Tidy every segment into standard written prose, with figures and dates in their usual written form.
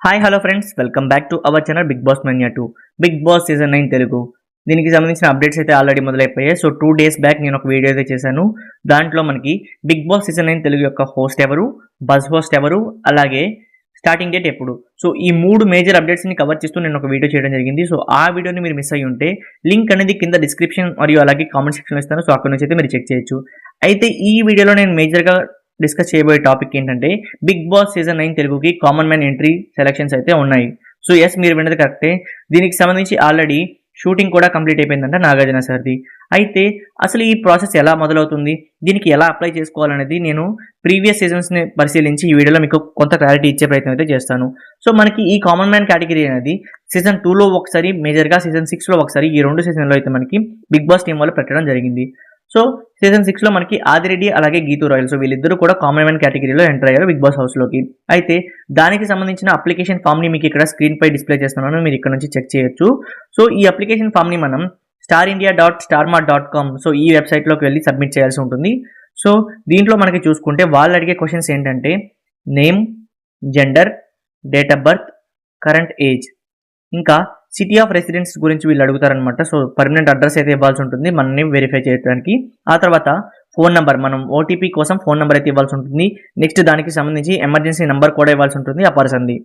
Hi hello friends, welcome back to our channel Bigg Boss మెన్యా 2 Bigg Boss season 9 Telugu. దీనికి సంబంధించిన updates అయితే already మొదలైపోయాయి. సో 2 డేస్ బ్యాక్ నేను ఒక వీడియో అయితే చేశాను. దాంట్లో మనకి బిగ్ బాస్ సీజన్ 9 తెలుగు యొక్క హోస్ట్ ఎవరు, బజ్ హోస్ట్ ఎవరు, అలాగే స్టార్టింగ్ డేట్ ఎప్పుడు. సో ఈ 3 మేజర్ అప్డేట్స్ని కవర్ చేస్తూ నేను ఒక వీడియో చేయడం జరిగింది. సో ఆ వీడియోని మీరు మిస్ అయ్యి ఉంటే లింక్ అనేది కింద డిస్క్రిప్షన్ మరియు అలాగే కామెంట్ సెక్షన్లో ఇస్తాను. సో అక్కడ నుంచి అయితే మీరు చెక్ చేయొచ్చు. అయితే ఈ వీడియోలో నేను మేజర్గా డిస్కస్ చేయబోయే టాపిక్ ఏంటంటే బిగ్ బాస్ సీజన్ 9 తెలుగుకి కామన్ మ్యాన్ ఎంట్రీ సెలక్షన్స్ అయితే ఉన్నాయి. సో ఎస్, మీరు విన్నది కరెక్టే. దీనికి సంబంధించి ఆల్రెడీ షూటింగ్ కూడా కంప్లీట్ అయిపోయిందంట నాగార్జున సార్ది. అయితే అసలు ఈ ప్రాసెస్ ఎలా మొదలవుతుంది, దీనికి ఎలా అప్లై చేసుకోవాలనేది నేను ప్రీవియస్ సీజన్స్ని పరిశీలించి ఈ వీడియోలో మీకు కొంత క్లారిటీ ఇచ్చే ప్రయత్నం అయితే చేస్తాను. సో మనకి ఈ కామన్ మ్యాన్ కేటగిరీ అనేది సీజన్ 2లో ఒకసారి, మేజర్గా సీజన్ 6లో ఒకసారి, ఈ 2 సీజన్లో అయితే మనకి బిగ్ బాస్ టీం వాళ్ళు పెట్టడం జరిగింది. సో సీజన్ 6లో మనకి ఆదిరెడ్డి అలాగే గీతూ రాయల్, సో వీళ్ళిద్దరూ కూడా కామన్ మ్యాన్ కేటగిరీలో ఎంటర్ అయ్యారు బిగ్ బాస్ హౌస్లోకి. అయితే దానికి సంబంధించిన అప్లికేషన్ ఫామ్ని మీకు ఇక్కడ స్క్రీన్ పై డిస్ప్లే చేస్తున్నాను, మీరు ఇక్కడ నుంచి చెక్ చేయొచ్చు. సో ఈ అప్లికేషన్ ఫామ్ని మనం starindia.starmart.com, సో ఈ వెబ్సైట్లోకి వెళ్ళి సబ్మిట్ చేయాల్సి ఉంటుంది. సో దీంట్లో మనకి చూసుకుంటే వాళ్ళు అడిగే క్వశ్చన్స్ ఏంటంటే name, gender, date of birth, current age, ఇంకా సిటీ ఆఫ్ రెసిడెన్స్ గురించి వీళ్ళు అడుగుతారనమాట. సో పర్మనెంట్ అడ్రస్ అయితే ఇవ్వాల్సి ఉంటుంది మనని వెరిఫై చేయడానికి. ఆ తర్వాత ఫోన్ నెంబర్, మనం ఓటీపీ కోసం ఫోన్ నెంబర్ అయితే ఇవ్వాల్సి ఉంటుంది. నెక్స్ట్ దానికి సంబంధించి ఎమర్జెన్సీ నెంబర్ కూడా ఇవ్వాల్సి ఉంటుంది ఆ పర్సన్ది.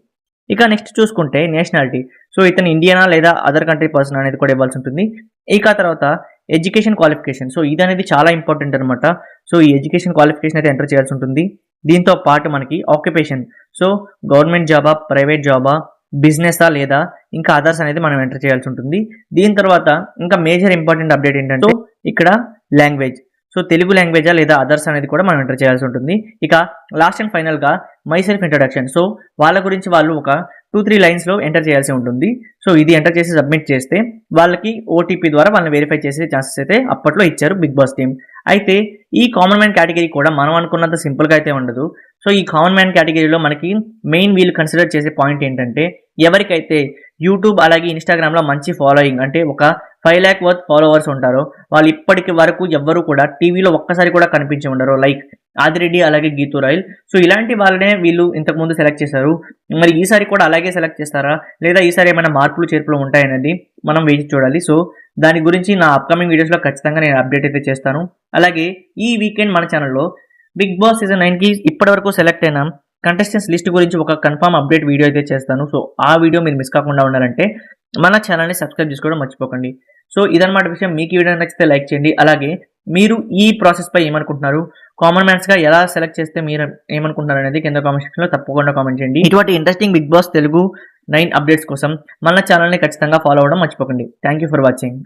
ఇక నెక్స్ట్ చూసుకుంటే నేషనాలిటీ, సో ఇతను ఇండియనా లేదా అదర్ కంట్రీ పర్సన్ అనేది కూడా ఇవ్వాల్సి ఉంటుంది. ఇక తర్వాత ఎడ్యుకేషన్ క్వాలిఫికేషన్, సో ఇది అనేది చాలా ఇంపార్టెంట్ అనమాట. సో ఈ ఎడ్యుకేషన్ క్వాలిఫికేషన్ అయితే ఎంటర్ చేయాల్సి ఉంటుంది. దీంతో పాటు మనకి ఆక్యుపేషన్, సో గవర్నమెంట్ జాబా, ప్రైవేట్ జాబా, బిజినెసా లేదా ఇంకా అదర్స్ అనేది మనం ఎంటర్ చేయాల్సి ఉంటుంది. దీని తర్వాత ఇంకా మేజర్ ఇంపార్టెంట్ అప్డేట్ ఏంటంటే ఇక్కడ లాంగ్వేజ్, సో తెలుగు లాంగ్వేజా లేదా అదర్స్ అనేది కూడా మనం ఎంటర్ చేయాల్సి ఉంటుంది. ఇక లాస్ట్ అండ్ ఫైనల్గా మై సెల్ఫ్ ఇంట్రొడక్షన్, సో వాళ్ళ గురించి వాళ్ళు ఒక 2-3 లైన్స్లో ఎంటర్ చేయాల్సి ఉంటుంది. సో ఇది ఎంటర్ చేసి సబ్మిట్ చేస్తే వాళ్ళకి ఓటీపీ ద్వారా వాళ్ళని వెరిఫై చేసే ఛాన్సెస్ అయితే అప్పట్లో ఇచ్చారు బిగ్ బాస్ టీమ్. అయితే ఈ కామన్ మ్యాన్ కేటగిరీ కూడా మనం అనుకున్నంత సింపుల్గా అయితే ఉండదు. సో ఈ కామన్ మ్యాన్ కేటగిరీలో మనకి మెయిన్ వీళ్ళు కన్సిడర్ చేసే పాయింట్ ఏంటంటే ఎవరికైతే యూట్యూబ్ అలాగే ఇన్స్టాగ్రామ్లో మంచి ఫాలోయింగ్, అంటే ఒక 5 lakh వర్త్ ఫాలోవర్స్ ఉంటారో వాళ్ళు ఇప్పటికి వరకు ఎవ్వరు కూడా టీవీలో ఒక్కసారి కూడా కనిపించి ఉండరు, లైక్ ఆదిరెడ్డి అలాగే గీతూ రాయల్. సో ఇలాంటి వాళ్ళనే వీళ్ళు ఇంతకుముందు సెలెక్ట్ చేశారు. మరి ఈసారి కూడా అలాగే సెలెక్ట్ చేస్తారా లేదా ఈసారి ఏమైనా మార్పులు చేర్పులు ఉంటాయనేది మనం వేచి చూడాలి. సో దాని గురించి నా అప్కమింగ్ వీడియోస్లో ఖచ్చితంగా నేను అప్డేట్ అయితే చేస్తాను. అలాగే ఈ వీకెండ్ మన ఛానల్లో బిగ్ బాస్ సీజన్ 9కి ఇప్పటివరకు సెలెక్ట్ అయిన కంటెస్టెంట్స్ లిస్ట్ గురించి ఒక కన్ఫర్మ్ అప్డేట్ వీడియో అయితే చేస్తాను. సో ఆ వీడియో మీరు మిస్ కాకుండా ఉండాలంటే మన ఛానల్ని సబ్స్క్రైబ్ చేసుకోవడం మర్చిపోకండి. సో ఇదన్నమాట విషయం. మీకు ఈ వీడియో నచ్చితే లైక్ చేయండి. అలాగే మీరు ఈ ప్రాసెస్పై ఏమనుకుంటున్నారు, కామన్ మ్యాన్స్గా ఎలా సెలెక్ట్ చేస్తే మీరు ఏమనుకుంటున్నారు అనేది కింద కామెంట్ సెక్షన్లో తప్పకుండా కామెంట్ చేయండి. ఇటువంటి interesting Bigg Boss Telugu 9 updates కోసం మన ఛానల్ని ఖచ్చితంగా ఫాలో అవ్వడం మర్చిపోకండి. Thank you for watching.